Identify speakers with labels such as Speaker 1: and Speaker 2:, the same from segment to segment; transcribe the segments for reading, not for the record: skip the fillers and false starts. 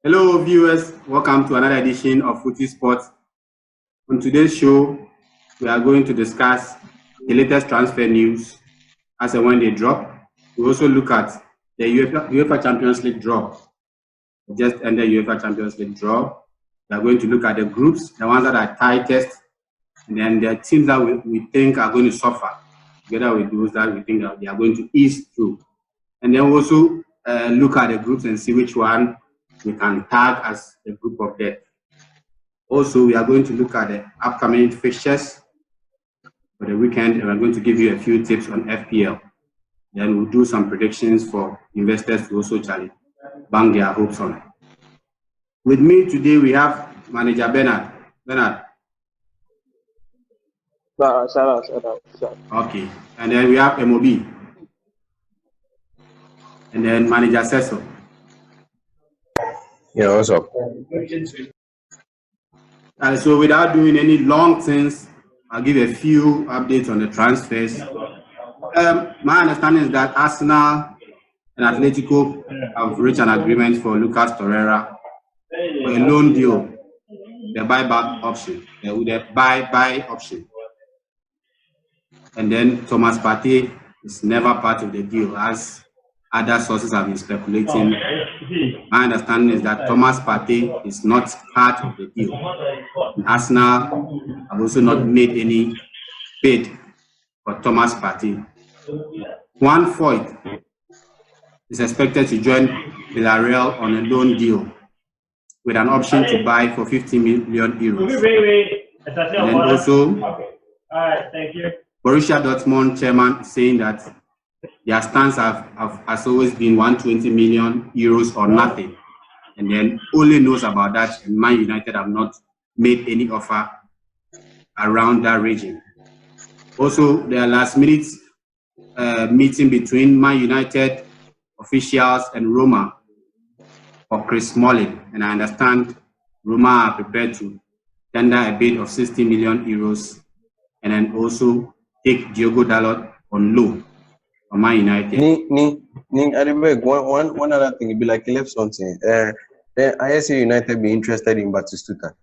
Speaker 1: Hello, viewers. Welcome to another edition of Footy Sports. On today's show, we are going to discuss the latest transfer news as and when they drop. We also look at the UEFA Champions League draw. We just ended UEFA Champions League draw. We are going to look at the groups, the ones that are tightest, and then the teams that we think are going to suffer, together with those that we think that they are going to ease through. And then we also look at the groups and see which one we can tag as a group of death. Also, we are going to look at the upcoming fixtures for the weekend, and we're going to give you a few tips on FPL. Then we'll do some predictions for investors to also bang their hopes on. With me today, we have manager Bernard. Bernard. Okay. And then we have MOB. And then manager Cecil.
Speaker 2: Yeah, what's up?
Speaker 1: So without doing any long things, I'll give a few updates on the transfers. My understanding is that Arsenal and Atletico have reached an agreement for Lucas Torreira for a loan deal, the buyback option, with a buy option. And then Thomas Partey is never part of the deal, as other sources have been speculating. My understanding is that Thomas Partey is not part of the deal. And Arsenal have also not made any bid for Thomas Partey. Juan Foyth is expected to join Villarreal on a loan deal with an option to buy for 50 million euros. And then also, Borussia Dortmund chairman is saying that their stance has always been 120 million euros or nothing. And then only knows about that, and Man United have not made any offer around that region. Also, the last minute meeting between Man United officials and Roma for Chris Smalling, and I understand Roma are prepared to tender a bid of 60 million euros and then also take Diogo Dalot on loan for Man United.
Speaker 2: One other thing, it'd be like he left something. ISA United be interested in Batistuta.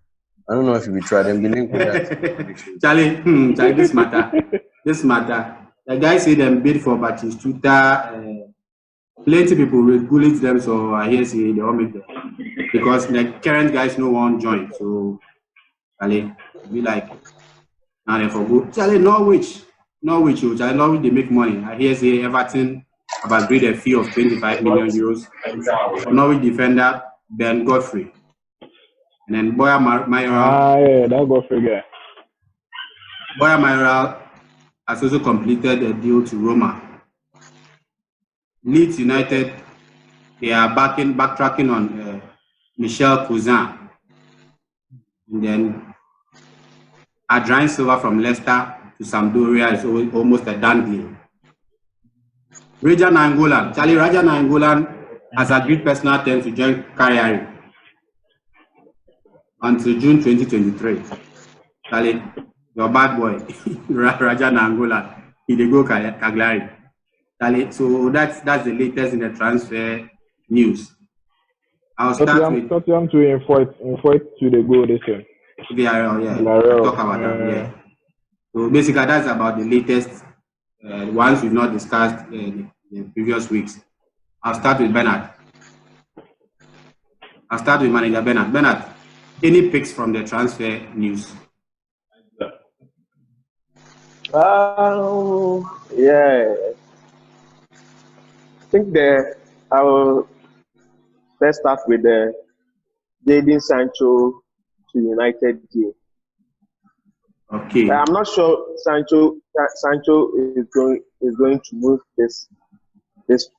Speaker 2: I don't know if you will try them. Be linked with that.
Speaker 1: Charlie, this matter. The guy said them bid for Batistuta. Plenty people will bullet them, so I hear say they all make them because the current guys no one join. So Charlie be like, now they forgo. Charlie, Norwich, Charlie, they make money. I hear say Everton have agreed a fee of 25 million euros for Norwich defender Ben Godfrey. And then Boya Mayoral.
Speaker 3: That Godfrey guy.
Speaker 1: Boya Mayoral has also completed a deal to Roma. Leeds United, they are backtracking on Michel Cousin. And then Adrien Silva from Leicester to Sampdoria is almost a done deal. Raja Nainggolan has agreed personal terms to join Cagliari until June 2023. Charlie, your bad boy, Raja Nainggolan, he dey go Cagliari. Charlie, so that's the latest in the transfer news. I'll start with
Speaker 3: Tottenham to invite to the goal this year.
Speaker 1: Villarreal, yeah. We'll talk about that, yeah. So basically, that's about the latest ones we've not discussed in the previous weeks. I'll start with Bernard. I'll start with manager Bernard. Bernard, any picks from the transfer news?
Speaker 4: Yeah. I think I will let's start with the Jadon Sancho to United deal.
Speaker 1: Okay.
Speaker 4: I'm not sure Sancho is going to move this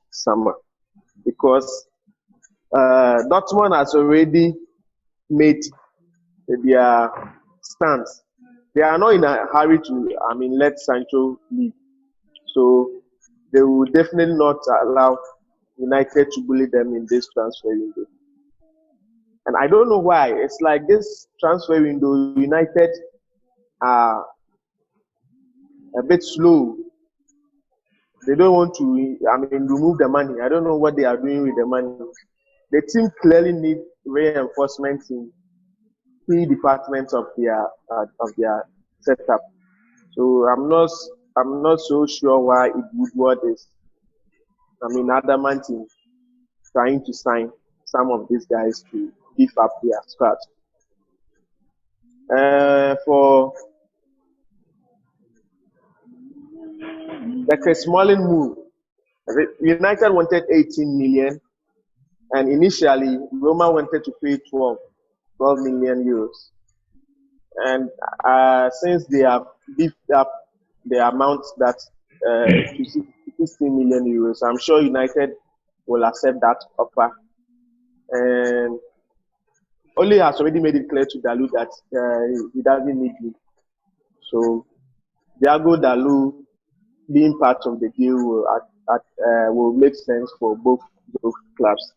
Speaker 4: summer because Dortmund has already made their stance. They are not in a hurry to let Sancho leave. So they will definitely not allow United to bully them in this transfer window. And I don't know why. It's like this transfer window, United are a bit slow. They don't want to, remove the money. I don't know what they are doing with the money. The team clearly need reinforcement in key departments of their setup. So I'm not so sure why Woodward is adamant in trying to sign some of these guys to beef up their squad. For the Chris Smalling move, United wanted 18 million, and initially Roma wanted to pay 12 million euros. And since they have beefed up the amount that to 16 million euros, I'm sure United will accept that offer. And Ole has already made it clear to Dalu that he doesn't need him. So Thiago Dalu being part of the deal will make sense for both clubs.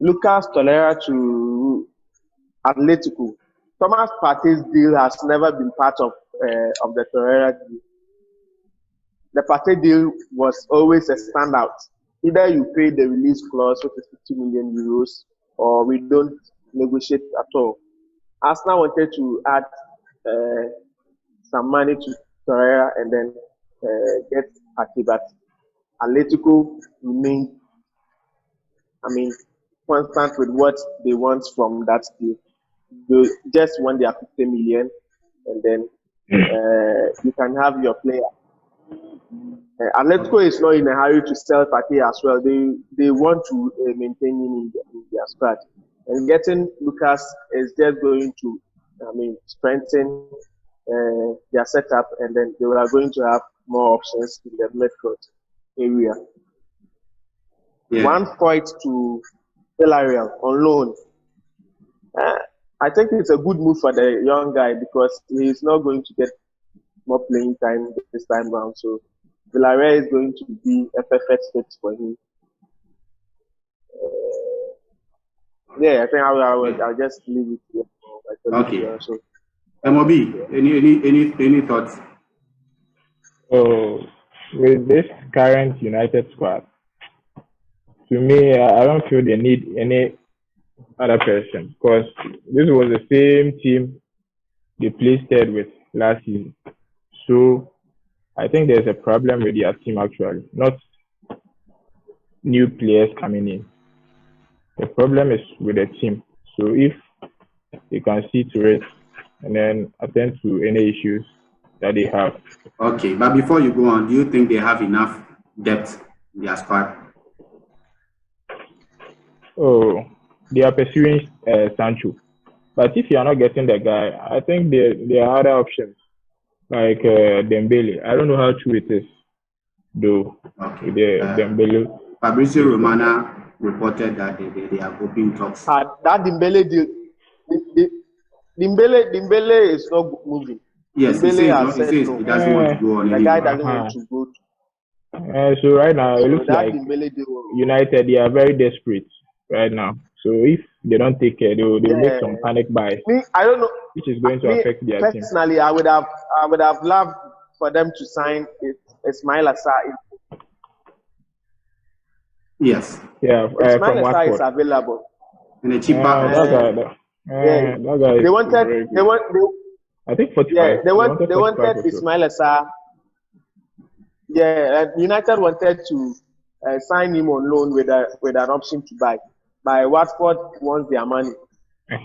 Speaker 4: Lucas Tolera to Atletico. Thomas Partey's deal has never been part of the Tolera deal. The Partey deal was always a standout. Either you pay the release clause, which is 50 million euros, or we don't negotiate at all. Arsenal wanted to add some money to Torreira and then get Partey, but Atletico remained, constant with what they want from that deal. They just want their 50 million, and then you can have your player. Atletico is not in a hurry to sell Partey as well. They want to maintain him in their squad. And getting Lucas is just going to, strengthen their setup, and then they are going to have more options in the midfield area.
Speaker 1: Yeah.
Speaker 4: 1 point to Villarreal on loan. I think it's a good move for the young guy because he's not going to get more playing time this time round. So Villarreal is going to be a perfect fit for him. I think I'll just leave it here.
Speaker 1: Okay. MOB, any thoughts?
Speaker 3: So with this current United squad, to me, I don't feel they need any other person because this was the same team they placed third with last season. So I think there's a problem with their team actually, not new players coming in. The problem is with the team. So if they can see to it and then attend to any issues that they have.
Speaker 1: Okay, but before you go on, do you think they have enough depth in their squad?
Speaker 3: Oh, they are pursuing Sancho. But if you are not getting the guy, I think there are other options like Dembele. I don't know how true it is, though.
Speaker 1: Okay.
Speaker 3: Dembele.
Speaker 1: Fabrizio Romana reported that they are open talks.
Speaker 4: That Dembele deal, Dembele is not moving.
Speaker 1: Yes,
Speaker 4: Dembele
Speaker 1: he says he doesn't want to go on
Speaker 4: the
Speaker 1: anymore.
Speaker 4: guy doesn't want to go.
Speaker 3: So right now it looks
Speaker 4: that
Speaker 3: like
Speaker 4: Dembele deal,
Speaker 3: United, they are very desperate right now. So if they don't take care, they'll make some panic buys.
Speaker 4: I don't know,
Speaker 3: which is going to affect their team.
Speaker 4: Personally, I would have loved for them to sign Ismail Assar.
Speaker 1: Yes.
Speaker 3: Yeah,
Speaker 4: Ismail Assar is available.
Speaker 1: And a cheaper.
Speaker 3: That guy.
Speaker 4: They wanted.
Speaker 3: I think 45.
Speaker 4: Yeah, they
Speaker 3: wanted
Speaker 4: wanted Ismail Assar. Yeah, United wanted to sign him on loan with an option to buy. But Watford wants their money.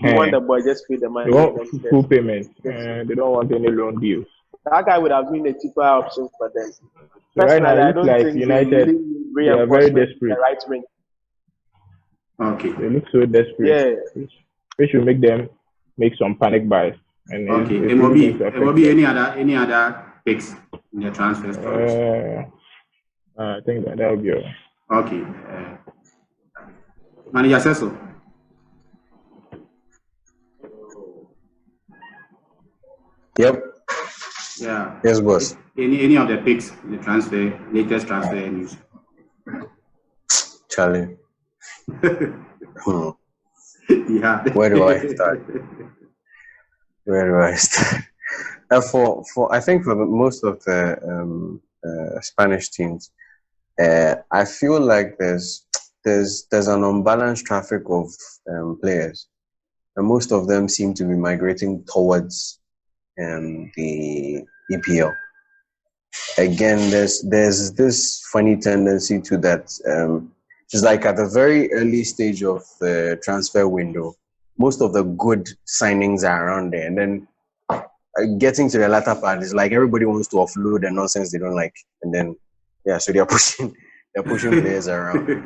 Speaker 4: They want the boy just pay the money.
Speaker 3: They want full payment. They don't want any loan deals.
Speaker 4: That guy would have been a cheaper option for them.
Speaker 3: So right now,
Speaker 4: I
Speaker 3: it looks like United they are very desperate.
Speaker 4: The right wing.
Speaker 1: Okay.
Speaker 3: They look so desperate.
Speaker 4: Yeah.
Speaker 3: We should make them make some panic buys. And
Speaker 1: okay. MOB, any other picks in the transfer stories?
Speaker 3: I think that will be all.
Speaker 1: Okay. Manager Cecil.
Speaker 2: Yep.
Speaker 1: Yeah.
Speaker 2: Yes, boss.
Speaker 1: Any of the picks in the latest transfer news?
Speaker 2: Charlie.
Speaker 1: Yeah.
Speaker 2: Where do I start? For I think for most of the Spanish teams, I feel like there's there's an unbalanced traffic of players, and most of them seem to be migrating towards the EPL. Again, there's this funny tendency to that. It's like at the very early stage of the transfer window, most of the good signings are around there, and then getting to the latter part is like everybody wants to offload the nonsense they don't like, and then so they're pushing players around.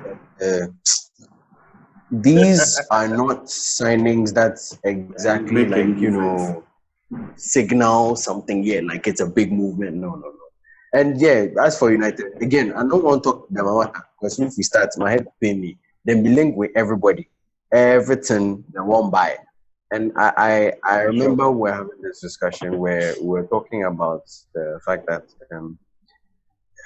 Speaker 2: These are not signings that exactly signal something yet, like it's a big movement. No. And as for United, again, I don't want to talk about because if we start, my head pain me. Then be linked with everybody, everything they won't buy. And I remember we're having this discussion where we're talking about the fact that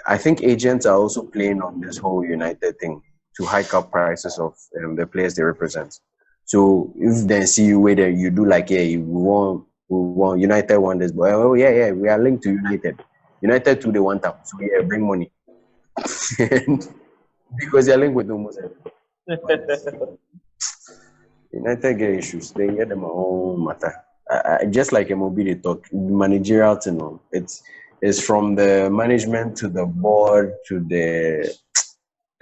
Speaker 2: I think agents are also playing on this whole United thing to hike up prices of the players they represent. So if they see you where you do like, we want United want this, but we are linked to United. United too, they want out. So bring money. Because they're linked with almost everything. United get issues. They get them own matter. Just like MOB they talk, managerial to know. It's from the management to the board to the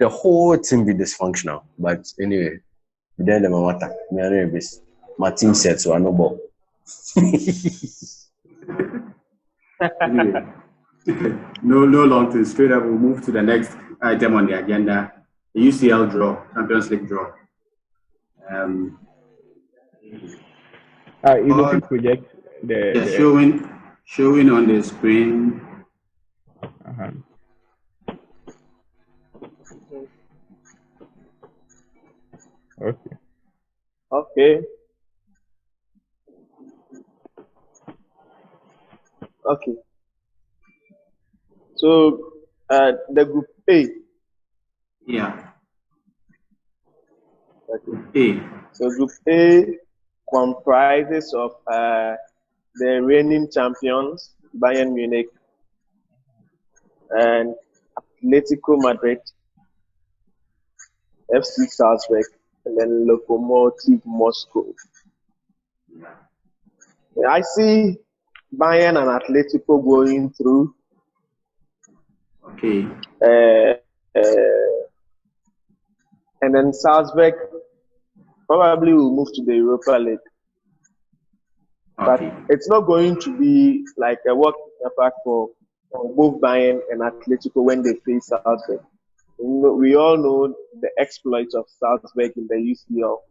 Speaker 2: whole team be dysfunctional. But anyway, then them matter. My team said so I know ball.
Speaker 1: Anyway, no long to straight up. We'll move to the next item on the agenda: the UCL draw, Champions League draw.
Speaker 3: If you can project
Speaker 1: showing on the screen.
Speaker 4: Okay. So the group A.
Speaker 1: Yeah.
Speaker 4: Okay. So group A comprises of the reigning champions, Bayern Munich, and Atletico Madrid, FC Salzburg, and then Lokomotiv Moscow. I see Bayern and Atletico going through.
Speaker 1: Okay.
Speaker 4: And then Salzburg probably will move to the Europa League.
Speaker 1: Okay.
Speaker 4: But it's not going to be like a walk in the park for both Bayern and Atletico when they face Salzburg. We all know the exploits of Salzburg in the UCL.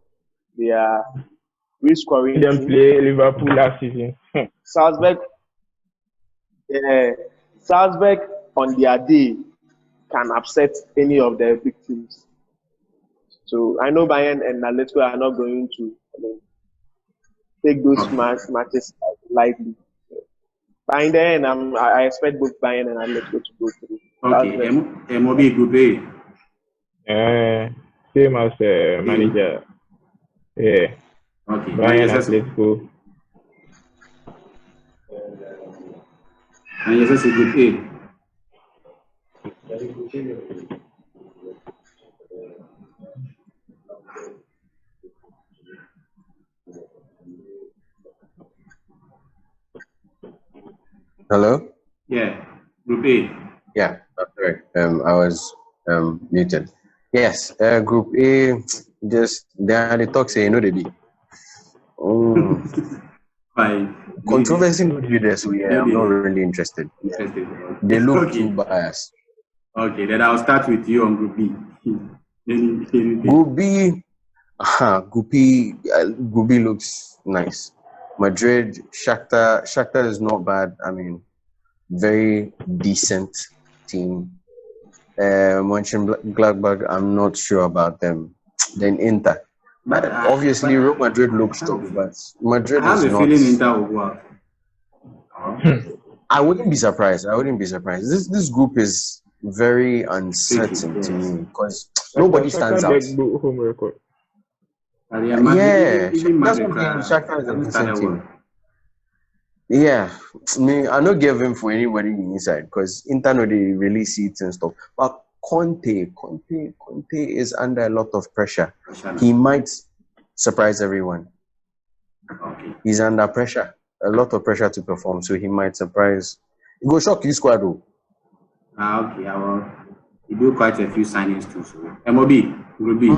Speaker 4: They are re-scoring.
Speaker 3: They didn't play Liverpool last season.
Speaker 4: Salzburg on their day can upset any of their big teams. So I know Bayern and Atletico are not going to take those matches lightly. By then, I expect both Bayern and Atletico to go through.
Speaker 1: Okay, MOB Group A.
Speaker 3: Same as manager. Yeah.
Speaker 1: Okay.
Speaker 3: Bayern Atletico.
Speaker 1: And yes, Group A.
Speaker 2: Hello?
Speaker 1: Yeah, Group A.
Speaker 2: Yeah, that's right. I was muted. Yes, Group A, just they talk say they be. Oh. Controversy no do this, so I'm not really interested. They look too biased.
Speaker 1: Okay, then I'll start with you on Group B.
Speaker 2: Group B, Group B looks nice. Madrid, Shakhtar is not bad. I mean, very decent team. Mönchengladbach, I'm not sure about them. Then Inter. But obviously, Real Madrid looks tough, but Madrid is not.
Speaker 1: Feeling Inter will go out.
Speaker 2: I wouldn't be surprised. This group is very uncertain to me because nobody stands out. Yeah, that's what Shakhtar is a decent team. Yeah, I don't give him for anybody inside because Inter know they release seats and stuff. But Conte is under a lot of pressure. He might surprise everyone.
Speaker 1: Okay.
Speaker 2: He's under pressure, a lot of pressure to perform, so he might surprise. He go shock you squad though.
Speaker 1: Okay. You do quite a few signings too. So MOB, Ruby.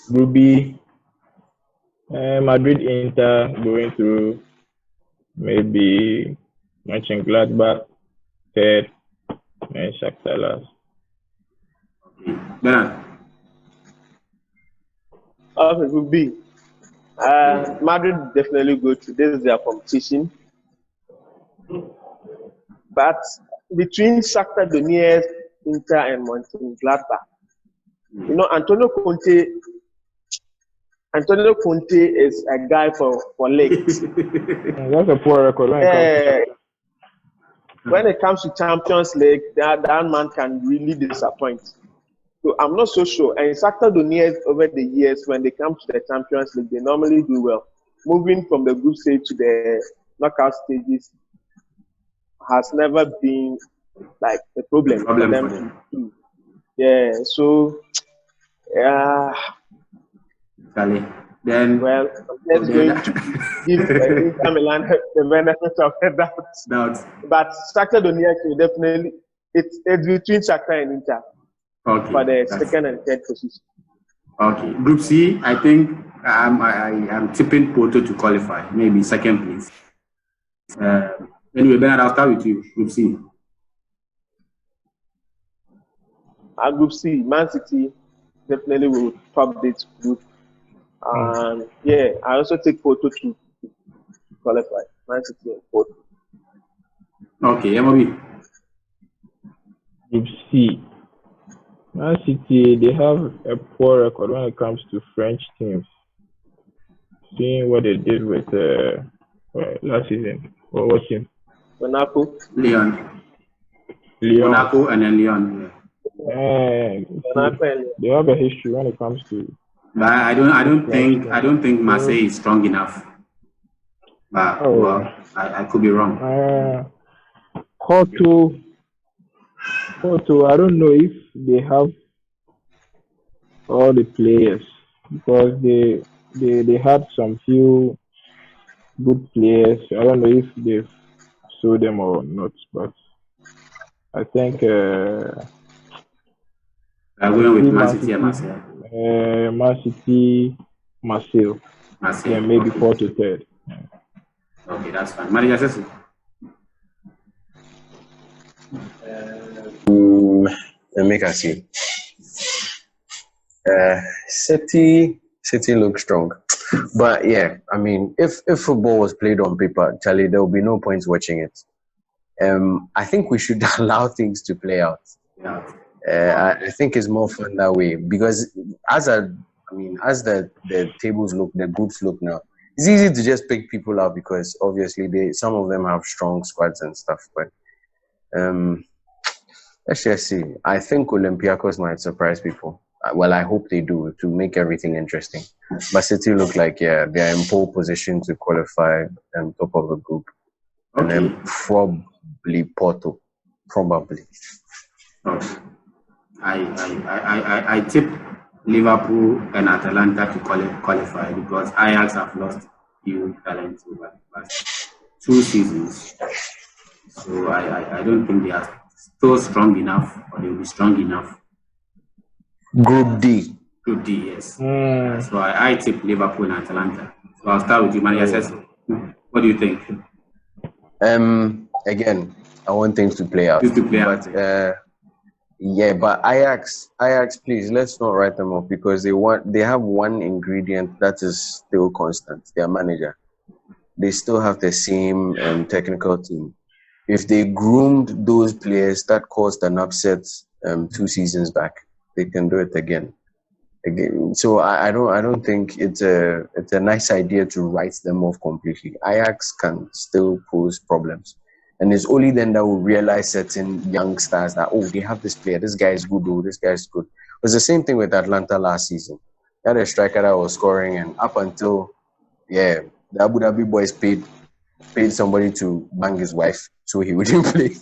Speaker 3: Ruby, Madrid, Inter going through, maybe Mönchengladbach third, and Shakhtar last.
Speaker 1: Okay. Bernard.
Speaker 4: Okay, would be. Madrid definitely go to this is their competition. But between Shakhtar Donetsk, Inter, and Mönchengladbach, you know, Antonio Conte is a guy for legs.
Speaker 3: That's a poor record
Speaker 4: when it comes to Champions League, that man can really disappoint. So I'm not so sure. And Shakhtar Donetsk over the years, when they come to the Champions League, they normally do well. Moving from the group stage to the knockout stages has never been like a problem for them to do. Yeah. So,
Speaker 1: Then
Speaker 4: well, I'm just going to give Inter Milan the benefit of the doubt. But Shakhtar Donetsk will definitely it's between Shakhtar and Inter.
Speaker 1: Okay.
Speaker 4: For the second and third position.
Speaker 1: Okay. Group C, I think I'm tipping Porto to qualify, maybe second place. Anyway, Bernard, I'll start with you. Group C.
Speaker 4: Group C, Man City definitely will top this group. Yeah, I also take Porto to qualify. Man City and Porto.
Speaker 1: Okay, MOB.
Speaker 3: Group C. Man City, they have a poor record when it comes to French teams. Seeing what they did with last season, or what team?
Speaker 4: Monaco.
Speaker 1: Lyon. Monaco and then Lyon.
Speaker 3: They have a history when it comes to.
Speaker 1: But I don't think Marseille is strong enough. But well, I could be wrong.
Speaker 3: Porto, I don't know if they have all the players, because they had some few good players. I don't know if they've sold them or not, but I think
Speaker 1: I'm going with Man City and Marseille.
Speaker 3: Man City, Marseille. Yeah, maybe
Speaker 1: okay.
Speaker 3: 4th to 3rd.
Speaker 1: Okay, that's fine. Manager says
Speaker 2: Let me see. City looks strong, but yeah, I mean, if football was played on paper, Charlie, there will be no points watching it. I think we should allow things to play out.
Speaker 1: Yeah.
Speaker 2: I think it's more fun that way, because as the tables look, the groups look now, it's easy to just pick people out because obviously some of them have strong squads and stuff. But let's just see. I think Olympiacos might surprise people. Well, I hope they do, to make everything interesting. But City look like they're in pole position to qualify top of the group, and then probably Porto, probably.
Speaker 1: Okay. I tip Liverpool and Atalanta to qualify, because Ajax have lost few talents over the past 2 seasons. So I don't think they are still strong enough, or they will be strong enough.
Speaker 2: Group D.
Speaker 1: Group D, yes. So I tip Liverpool and Atalanta. So I'll start with you, Manager. What do you think?
Speaker 2: Again, I want things to play out. But Ajax, please, let's not write them off, because they have one ingredient that is still constant: their manager. They still have the same technical team. If they groomed those players that caused an upset 2 seasons back, they can do it again. So I don't think it's a nice idea to write them off completely. Ajax can still pose problems. And it's only then that we realize certain young stars that, they have this player, this guy is good, this guy is good. It was the same thing with Atlanta last season. They had a striker that was scoring, and up until, the Abu Dhabi boys paid somebody to bang his wife, so he wouldn't play.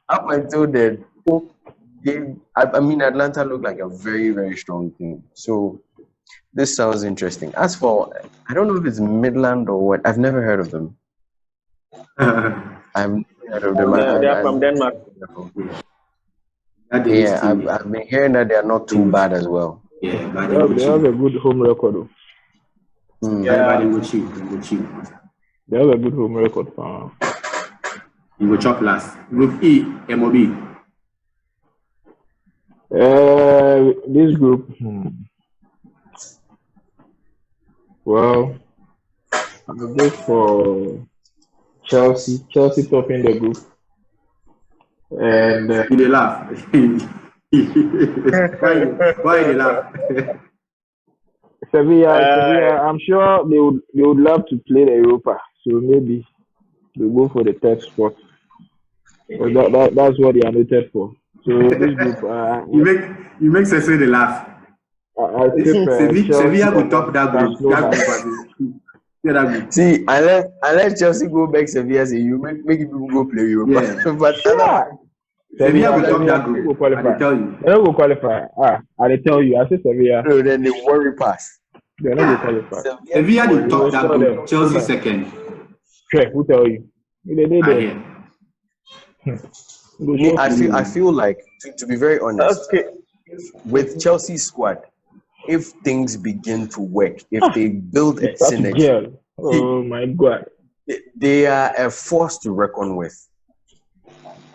Speaker 2: Up until then, I mean, Atlanta looked like a very, very strong team. So this sounds interesting. As for, I don't know if it's Midland or what. I've never heard of them. I've never heard of them.
Speaker 4: They are from Denmark.
Speaker 2: Yeah, I've been hearing that they are not too bad as well.
Speaker 1: Yeah, but
Speaker 3: They have a good home record. Though.
Speaker 1: Yeah, they go cheap.
Speaker 3: They have a good home record.
Speaker 1: You go chop last. Group E, MOB.
Speaker 3: This group, well, I'll go for Chelsea. Chelsea topping the group. And
Speaker 1: They laugh. Why they laugh?
Speaker 3: Sevilla, I'm sure they would love to play the Europa. So maybe they go for the third spot. That's what they are noted for. So this group,
Speaker 1: you make Cecily they laugh. Sevilla will top that group. That group.
Speaker 2: See, I let Chelsea go back Sevilla. Say you make people go play Europa.
Speaker 1: Yeah.
Speaker 2: But
Speaker 1: Sevilla will top that group. I tell you.
Speaker 3: They don't go qualify. I tell you. I say Sevilla.
Speaker 2: No, then they worry pass.
Speaker 3: They're not going to qualify.
Speaker 1: Sevilla will top that group. Chelsea second.
Speaker 3: Okay, who tell you? They did it.
Speaker 2: I feel like to be very honest, with Chelsea's squad, if things begin to work, if they build a synergy,
Speaker 3: oh my God,
Speaker 2: they are a force to reckon with.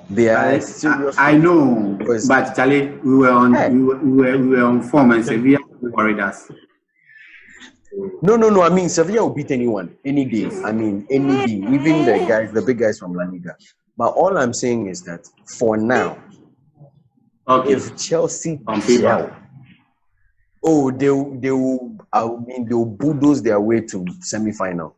Speaker 2: They are serious.
Speaker 1: I know, but Charlie, we were on form, and Sevilla worried us.
Speaker 2: No. I mean, Sevilla will beat anyone, any day. I mean, any day, even the big guys from La Liga. But all I'm saying is that for now, if Chelsea gel, they'll bulldoze their way to semi-final.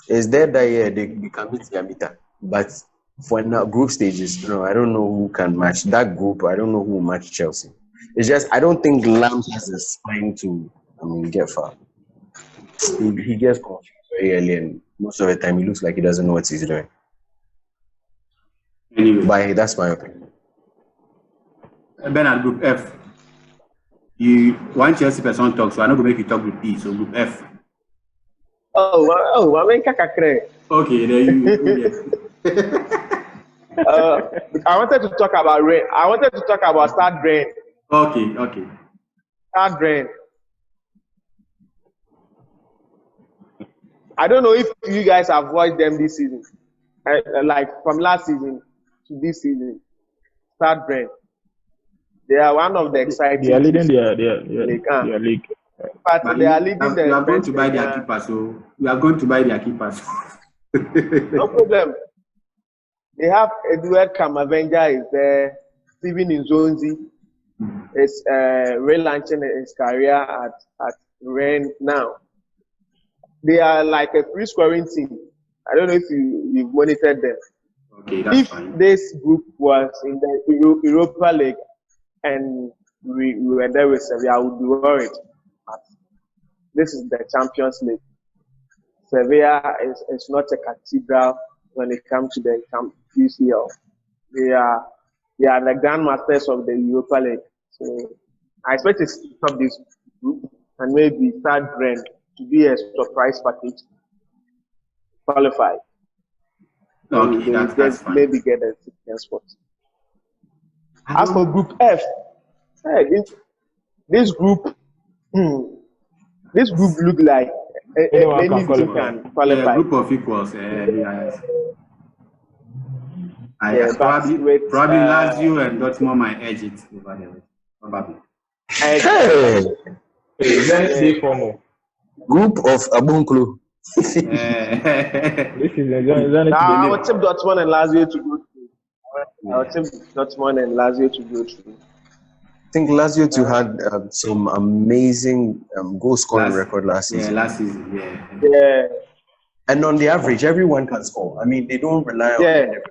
Speaker 2: Is there that year they can beat Yamita? But for now, group stages, I don't know who can match that group. I don't know who will match Chelsea. It's just I don't think Lam has the spine to get far. He gets confused very early, and most of the time he looks like he doesn't know what he's doing.
Speaker 1: Anyway,
Speaker 2: but that's my opinion.
Speaker 1: Bernard, Group F. One Chelsea person talk, so I'm not going to make you talk Group E, so Group F.
Speaker 4: I mean, kakakre.
Speaker 1: Okay, there you
Speaker 4: I wanted to talk about rain. I wanted to talk about Start Rain.
Speaker 1: Okay.
Speaker 4: Start Rain. I don't know if you guys have watched them this season, like from last season to this season. Start Rain. They are one of the exciting.
Speaker 3: They are leading their league.
Speaker 4: But they are leading
Speaker 1: we are going to buy their keepers, so we are going to buy their keepers.
Speaker 4: No problem. They have Edward Camavinga is there, Steven Nzonzi is relaunching his career at Rennes now. They are like a free scoring team. I don't know if you've monitored them.
Speaker 1: Okay, that's fine.
Speaker 4: If this group was in the Europa League and we were there with Sevilla, I would be worried. But this is the Champions League. Sevilla is not a cathedral when it comes to the UCL. They are the grandmasters of the Europa League. So I expect to stop this group and maybe start Rennes to be a surprise package. Qualify.
Speaker 1: Okay, that's fine.
Speaker 4: Maybe get a second spot. As for Group F, this group look like any team can qualify.
Speaker 1: Yeah, group of equals. Probably Lazio and Dortmund might edge it over there. Probably.
Speaker 2: Group of Abunklu.
Speaker 3: This is
Speaker 4: I would tip Dortmund and Lazio to go through. I would tip Dortmund and Lazio to go through.
Speaker 2: I think Lazio too had some amazing goal scoring record last season.
Speaker 1: Yeah, last season.
Speaker 4: Yeah.
Speaker 2: And on the average, everyone can score. I mean, they don't rely on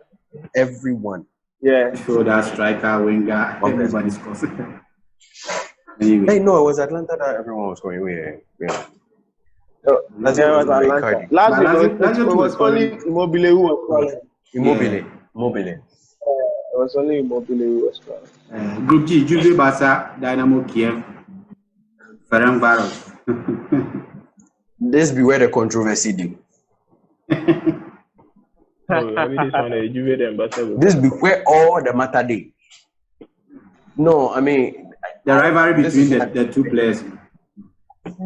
Speaker 2: everyone.
Speaker 4: Yeah.
Speaker 1: So that striker, winger, everybody scores. Anyway.
Speaker 2: Hey, no, it was Atlanta that everyone was scoring. Yeah.
Speaker 4: Lazio was Atlanta. Lazio was only Immobile who was scoring.
Speaker 2: Immobile.
Speaker 4: It was only Immobile who was trying.
Speaker 1: Group G, Juve, Barca, Dynamo Kiev, Ferencvaros.
Speaker 2: This be where the controversy do.
Speaker 3: I mean, this one, Juve and Barca.
Speaker 2: This be where all the matter dey. No, I mean
Speaker 1: The rivalry
Speaker 2: this
Speaker 1: between
Speaker 2: is-
Speaker 1: the two players.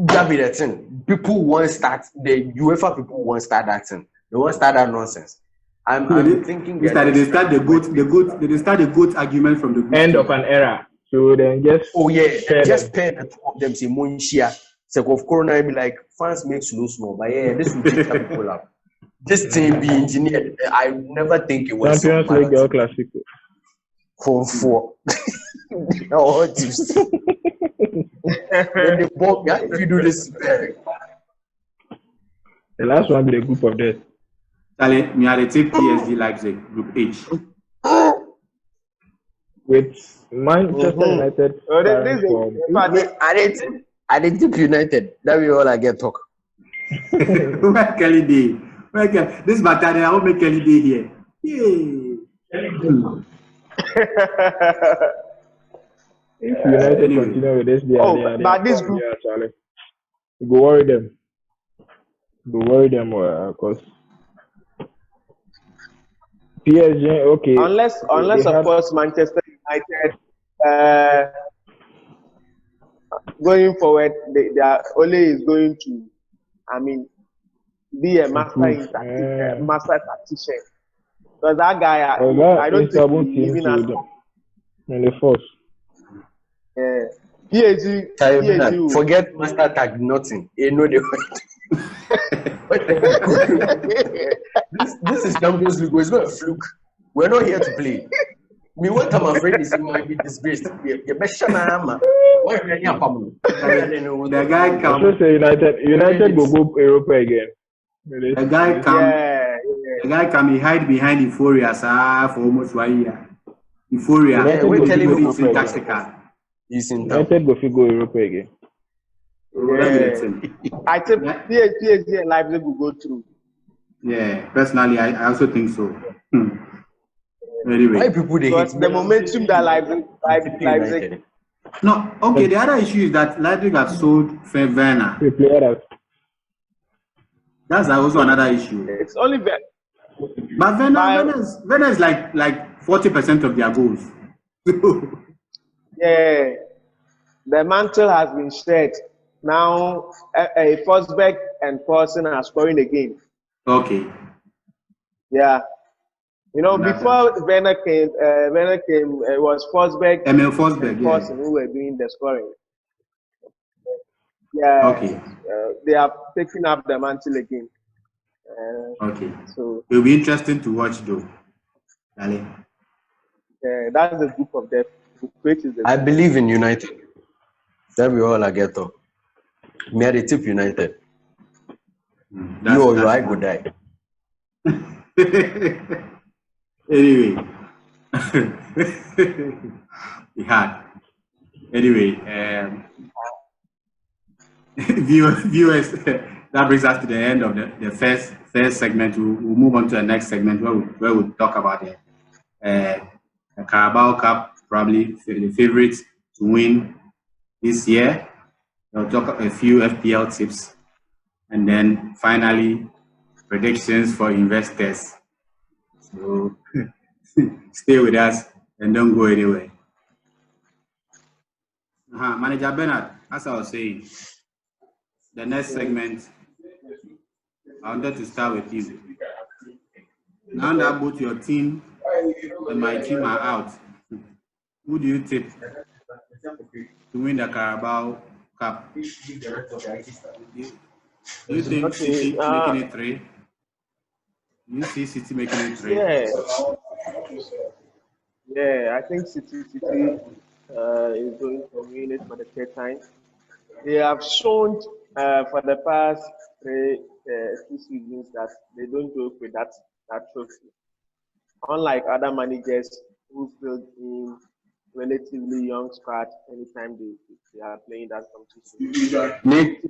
Speaker 2: that be the thing. People won't start the UEFA people won't start that thing. They won't start that nonsense. I'm thinking
Speaker 1: They start the goat argument from the group
Speaker 3: End
Speaker 1: stage.
Speaker 3: of an era. So then just
Speaker 2: Oh yeah,
Speaker 3: pair
Speaker 2: just
Speaker 3: them.
Speaker 2: pair the two of them say Monshia. So of Corona be like fans make slow small, but yeah, this will take people up. This thing be engineered. I never think it was
Speaker 3: Champions
Speaker 2: some
Speaker 3: League El Clasico.
Speaker 2: for all teams. Then they both, yeah, if you do this,
Speaker 3: The last one be the group of death.
Speaker 1: Charlie, me I dey take PSG Leipzig, Group H.
Speaker 3: With Manchester United
Speaker 4: Oh, this
Speaker 3: starting
Speaker 4: is
Speaker 3: from
Speaker 4: in fact,
Speaker 2: I did tip United. That be all I get talk.
Speaker 1: Where Kelly Day? This battalion, I won't make Kelly Day here. Yay.
Speaker 3: if United
Speaker 1: Anyway.
Speaker 3: continue with this,
Speaker 4: but this group,
Speaker 3: Charlie, you go worry them. You go worry them because PSG, okay.
Speaker 4: unless
Speaker 3: they
Speaker 4: of
Speaker 3: have-
Speaker 4: course Manchester United going forward, they are only is going to, I mean, be a master
Speaker 3: Improve.
Speaker 4: master tactician. Because that guy,
Speaker 3: Well, that
Speaker 4: I don't
Speaker 3: Istanbul
Speaker 4: think he
Speaker 3: team
Speaker 4: even
Speaker 3: to
Speaker 4: has.
Speaker 3: them in the first.
Speaker 4: PSG.
Speaker 2: Forget master tag nothing. You know the this is Champions League. It's not a fluke. We're not here to play. Me what I'm afraid is he might be disgraced. The
Speaker 1: The guy
Speaker 3: I
Speaker 1: come.
Speaker 3: should say United will go Europa again.
Speaker 1: The guy come.
Speaker 4: Yeah.
Speaker 1: The guy come. He hide behind Euphoria, sir, for almost 1 year. Euphoria.
Speaker 3: United
Speaker 2: we're
Speaker 3: will
Speaker 2: telling
Speaker 3: go
Speaker 2: you
Speaker 1: It's
Speaker 3: Europa
Speaker 1: tactical.
Speaker 2: He's in town.
Speaker 3: United will go Europa again.
Speaker 4: I think PSG and Leipzig will go through.
Speaker 1: Yeah, personally, I also think so.
Speaker 2: Why
Speaker 1: Anyway,
Speaker 2: people they
Speaker 4: Because
Speaker 2: hate
Speaker 4: the momentum that Leipzig
Speaker 1: no, okay. The other issue is that Leipzig have sold Werner.
Speaker 3: We play others.
Speaker 1: That's also another issue.
Speaker 4: it's only
Speaker 1: But Werner is like 40% of their goals.
Speaker 4: yeah. The mantle has been shed. Now, Forsberg and Paulsen are scoring again.
Speaker 1: Okay.
Speaker 4: Yeah. You know, before Werner came, it was Forsberg
Speaker 1: Emil Forsberg,
Speaker 4: and
Speaker 1: yeah.
Speaker 4: Paulsen who were doing the scoring. Yeah.
Speaker 1: Okay.
Speaker 4: They are taking up the mantle again.
Speaker 1: Okay.
Speaker 4: So
Speaker 1: It'll be interesting to watch though. Ali.
Speaker 4: that's the group of death. Which is
Speaker 2: I believe in United. That be all I get to. Me I dey tip United. You I go die.
Speaker 1: Anyway. Yeah. Anyway, viewers, that brings us to the end of the first segment. We'll move on to the next segment where we'll talk about the Carabao Cup, probably the favorites to win this year. We'll talk a few FPL tips, and then finally predictions for investors. So stay with us and don't go anywhere. Manager Bernard, as I was saying, the next segment, I wanted to start with you. Now that both your team and my team are out, who do you tip to win the Carabao Cup? Do you think City making it 3? Do you see City making it 3?
Speaker 4: Yeah, I think City is going to win it for the third time. They have shown for the past 2 seasons that they don't joke with that trophy. Unlike other managers who build in relatively young squad anytime they are playing that competition.
Speaker 2: Nick,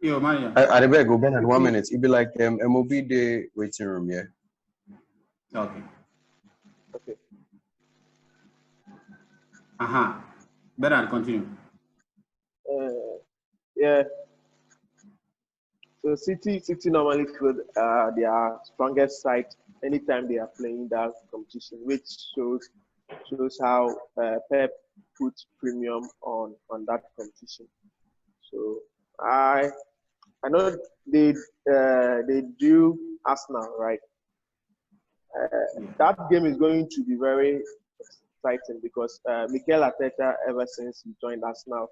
Speaker 1: Yo, man.
Speaker 2: I better go back in 1 minute. It be like MOB day waiting room, yeah.
Speaker 1: Okay.
Speaker 4: Okay.
Speaker 1: Better continue.
Speaker 4: Yeah. So City normally feel their strongest side anytime they are playing that competition, which shows how Pep puts premium on that competition. So I know they do Arsenal, right? That game is going to be very exciting because Mikel Arteta, ever since he joined Arsenal,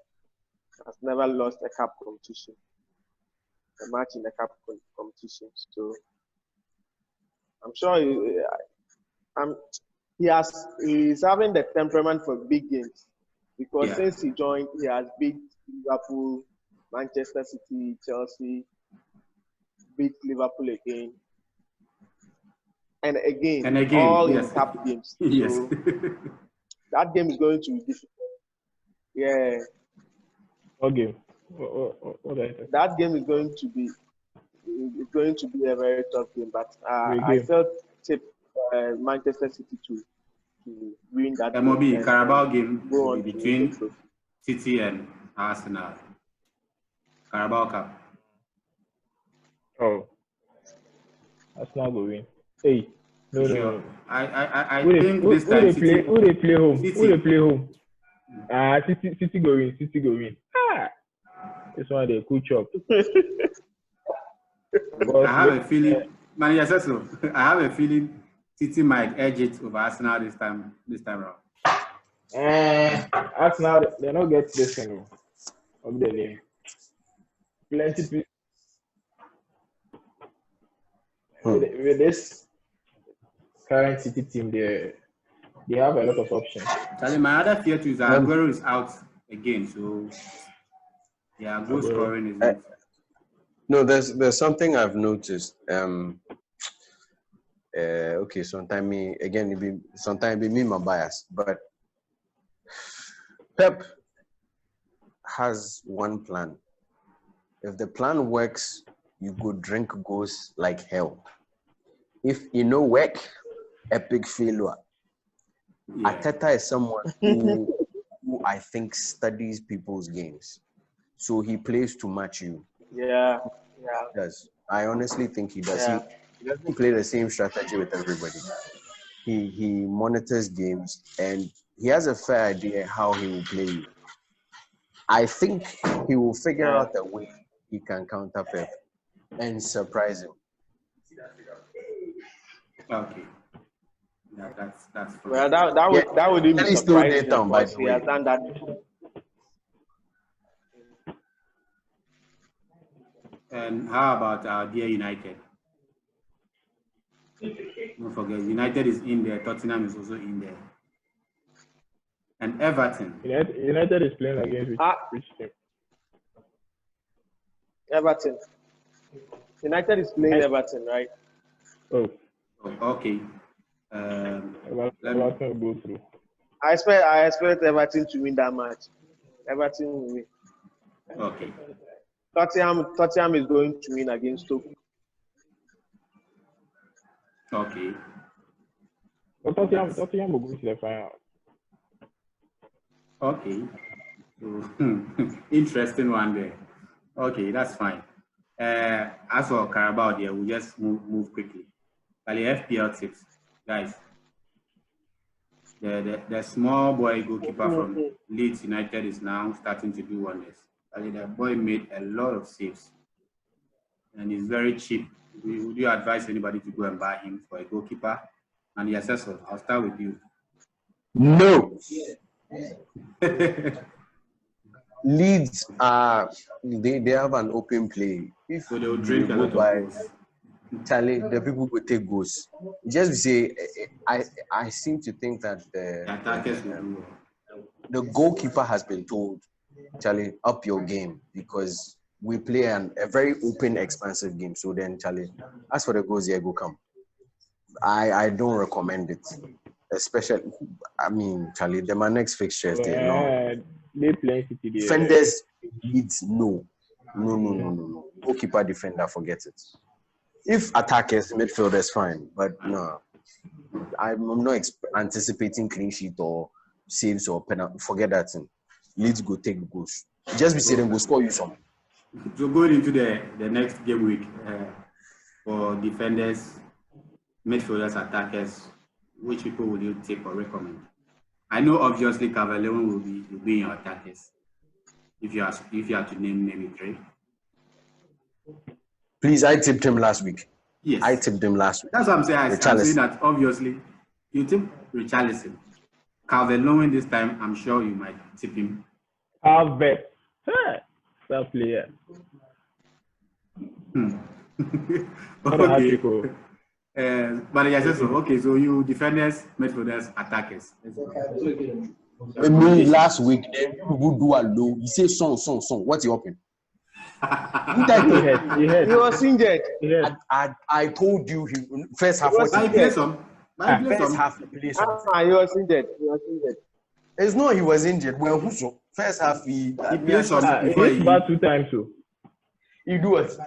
Speaker 4: has never lost a cup competition, a match in the cup competition. So I'm sure I'm, he's having the temperament for big games because
Speaker 1: Yeah.
Speaker 4: since he joined, he has beat Liverpool, Manchester City, Chelsea, beat Liverpool again, and
Speaker 1: And
Speaker 4: again,
Speaker 1: again,
Speaker 4: all in
Speaker 1: yes.
Speaker 4: cup games.
Speaker 1: Yes.
Speaker 4: So that game is going to be difficult. Yeah,
Speaker 3: What game? What are you talking?
Speaker 4: that game is going to be a very tough game. But
Speaker 3: Which
Speaker 4: I
Speaker 3: game?
Speaker 4: still tip Manchester City to win that game
Speaker 1: MOB
Speaker 4: and
Speaker 1: Carabao game will
Speaker 4: go
Speaker 1: be
Speaker 4: on to win the
Speaker 1: between
Speaker 4: trophy.
Speaker 1: City and Arsenal. Carabao Cup.
Speaker 3: Oh, Arsenal go win. Hey, no, no,
Speaker 1: Sure.
Speaker 3: no.
Speaker 1: I
Speaker 3: Who
Speaker 1: think
Speaker 3: who
Speaker 1: this
Speaker 3: who
Speaker 1: time
Speaker 3: they play?
Speaker 1: City.
Speaker 3: Who they play home? Who they
Speaker 1: City.
Speaker 3: play home? City go win. City go win. This one they cool chop.
Speaker 1: I
Speaker 3: Because
Speaker 1: have a feeling, man, yes, so. I have a feeling City might edge it over Arsenal this time around.
Speaker 3: Arsenal they don't get this thing of the name. Plenty people with this current City team, they have a lot of options.
Speaker 1: Charlie, my other fear too is that Aguero is out again, so yeah, goal
Speaker 3: Aguero.
Speaker 1: scoring isn't.
Speaker 2: No, there's something I've noticed. Okay, sometimes it be me my bias, but Pep has one plan. If the plan works, you go drink goals like hell. If it no work, epic failure.
Speaker 1: Yeah.
Speaker 2: Ateta is someone who I think studies people's games, so he plays to match you.
Speaker 4: Yeah,
Speaker 2: He does. I honestly think he does.
Speaker 4: yeah.
Speaker 2: He doesn't play the same strategy with everybody. He monitors games and he has a fair idea how he will play you. I think he will figure
Speaker 4: Yeah.
Speaker 2: out a way he can counter Pep and surprise him.
Speaker 1: Okay. Yeah, that's fine.
Speaker 4: Well, that
Speaker 2: Yeah,
Speaker 4: wouldn't be
Speaker 2: he's still there
Speaker 4: surprising
Speaker 2: down, by
Speaker 4: because
Speaker 2: the
Speaker 4: he
Speaker 2: way.
Speaker 4: has done that before.
Speaker 1: And how about our dear United? Don't forget, United is in there. Tottenham is also in there. And Everton.
Speaker 3: United is playing against which team?
Speaker 4: Everton. United is playing Everton, right?
Speaker 3: Oh,
Speaker 1: Okay.
Speaker 3: Everton will go through.
Speaker 4: I expect Everton to win that match. Everton will win.
Speaker 1: Okay.
Speaker 4: Tottenham is going to win against Stoke.
Speaker 1: Okay.
Speaker 3: But Tottenham will go to the final.
Speaker 1: Okay. So, interesting one there. Okay, that's fine. As for Carabao, there, we'll just move quickly. But the FPL tips, guys. The small boy goalkeeper from Leeds United is now starting to do wonders. The boy made a lot of saves, and he's very cheap. Would you advise anybody to go and buy him for a goalkeeper? And yes, so I'll start with you.
Speaker 2: No. Leeds they have an open play. If
Speaker 1: So they'll
Speaker 2: you
Speaker 1: drink a
Speaker 2: go
Speaker 1: lot
Speaker 2: by
Speaker 1: of goals.
Speaker 2: Charlie, the people will take goals. Just say I seem to think that
Speaker 1: The attackers will do well.
Speaker 2: the goalkeeper has been told, Charlie, up your game because we play a very open, expansive game. So then, Charlie, as for the goals, yeah, go come. I don't recommend it, especially. I mean, Charlie, my next fixture is there. No,
Speaker 3: They playing City.
Speaker 2: defenders Leeds, no. Goalkeeper, defender, forget it. If attackers, midfielders, fine, but no. I'm not anticipating clean sheet or saves or penalty. Forget that thing. Leeds go take the goals. Just be saying go score you some.
Speaker 1: So going into the next game week for defenders, midfielders, attackers, which people would you take or recommend? I know obviously Cavalier will be in your attackers. If you are to name maybe 3.
Speaker 2: Please, I tipped him last week.
Speaker 1: Yes.
Speaker 2: I tipped him last week.
Speaker 1: That's what I'm saying. I'm saying that obviously you tip Richarlison. Calvert-Lewin this time, I'm sure you might tip him.
Speaker 3: Calvert. That player.
Speaker 1: Okay. But I said so. Okay, so you defenders, midfielders, attackers.
Speaker 2: Me last week, then people do a low. You say song. What's your open?
Speaker 4: He was injured.
Speaker 2: I told you first half.
Speaker 1: Why play some?
Speaker 2: First half, play some.
Speaker 4: He was injured.
Speaker 2: It's not he was injured. Well, who so? First half he
Speaker 1: played some.
Speaker 3: He bad 2 times too.
Speaker 2: He do it.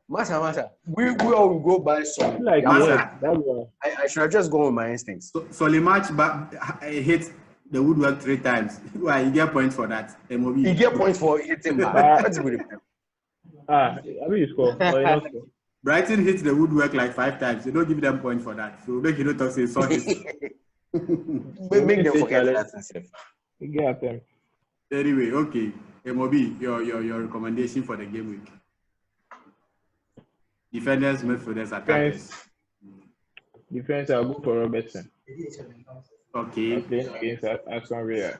Speaker 2: Masha. We all will go buy some.
Speaker 3: Like
Speaker 2: I should have just gone with my instincts.
Speaker 1: So the match, but I hit the woodwork 3 times. Why you get points for that?
Speaker 2: He get points for hitting back. What's with him?
Speaker 3: I mean, you score.
Speaker 1: Brighton hit the woodwork like 5 times. You don't give them points for that. So make you not talk say sorry.
Speaker 2: Make them forget that.
Speaker 3: Get them.
Speaker 1: Anyway, okay. MOB, your recommendation for the game week. Defenders, midfielders, attackers.
Speaker 3: Defense, I'll go for Robertson.
Speaker 1: Okay.
Speaker 3: Playing against Aston Villa.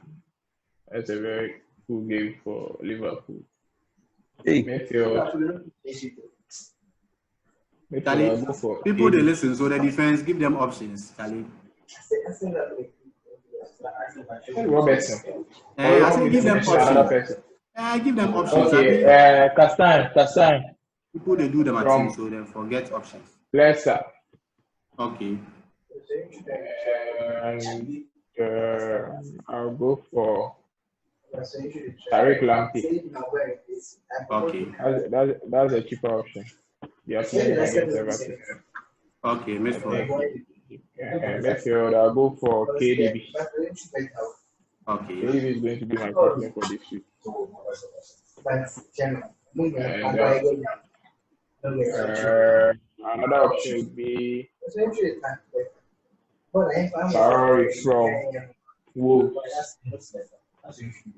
Speaker 3: That's a very cool game for Liverpool.
Speaker 2: Hey.
Speaker 1: Charlie, people they listen, so the defense give them options, Charlie.
Speaker 3: Robertson.
Speaker 1: I say give them options. Give them options.
Speaker 3: Okay, Castan.
Speaker 1: People they do them at team, so they forget options.
Speaker 3: Leicester.
Speaker 1: Okay.
Speaker 3: And I'll go for Tariq Lamptey.
Speaker 1: Okay.
Speaker 3: That's a cheaper option. Yeah, playing against Everton.
Speaker 1: Okay,
Speaker 3: midfield, I'll go for KDB.
Speaker 1: Okay.
Speaker 3: KDB is going to be my partner for this week. Another option would be Barry from Wolves.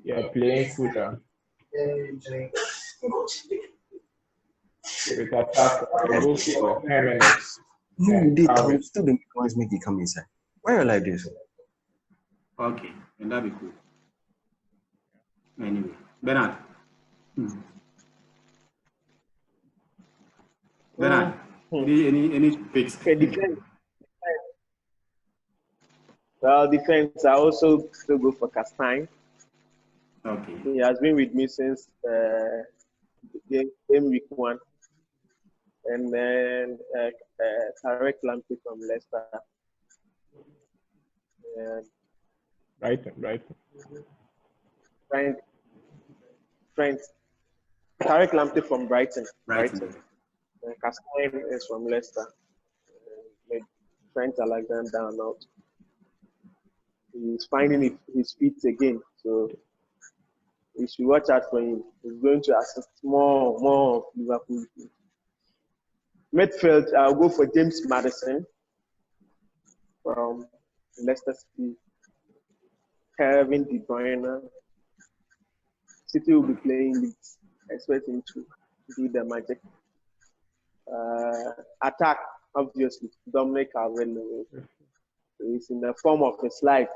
Speaker 3: Yeah, playing Fulham. With attack, I'll go for Jimenez.
Speaker 2: They still don't always make it come inside. Why you like this?
Speaker 1: Okay, and that'd be cool. Anyway, Bernard. Bernard, any picks?
Speaker 4: Defense. Well, defense, I also still go for Castine.
Speaker 1: Okay.
Speaker 4: He has been with me since game week 1. And then Tariq Lamptey from Leicester.
Speaker 3: Brighton.
Speaker 4: Trent. Tariq Lamptey from Brighton.
Speaker 1: Brighton.
Speaker 4: Castine is from Leicester. Trent Alexander out. He's finding his feet again, so we should watch out for him. He's going to assist more of Liverpool. Midfield, I'll go for James Maddison from Leicester City. Kevin De Bruyne. City will be playing Leeds. I expect him to do the magic. Attack, obviously, Dominic Calvert-Lewin. He's in the form of his life,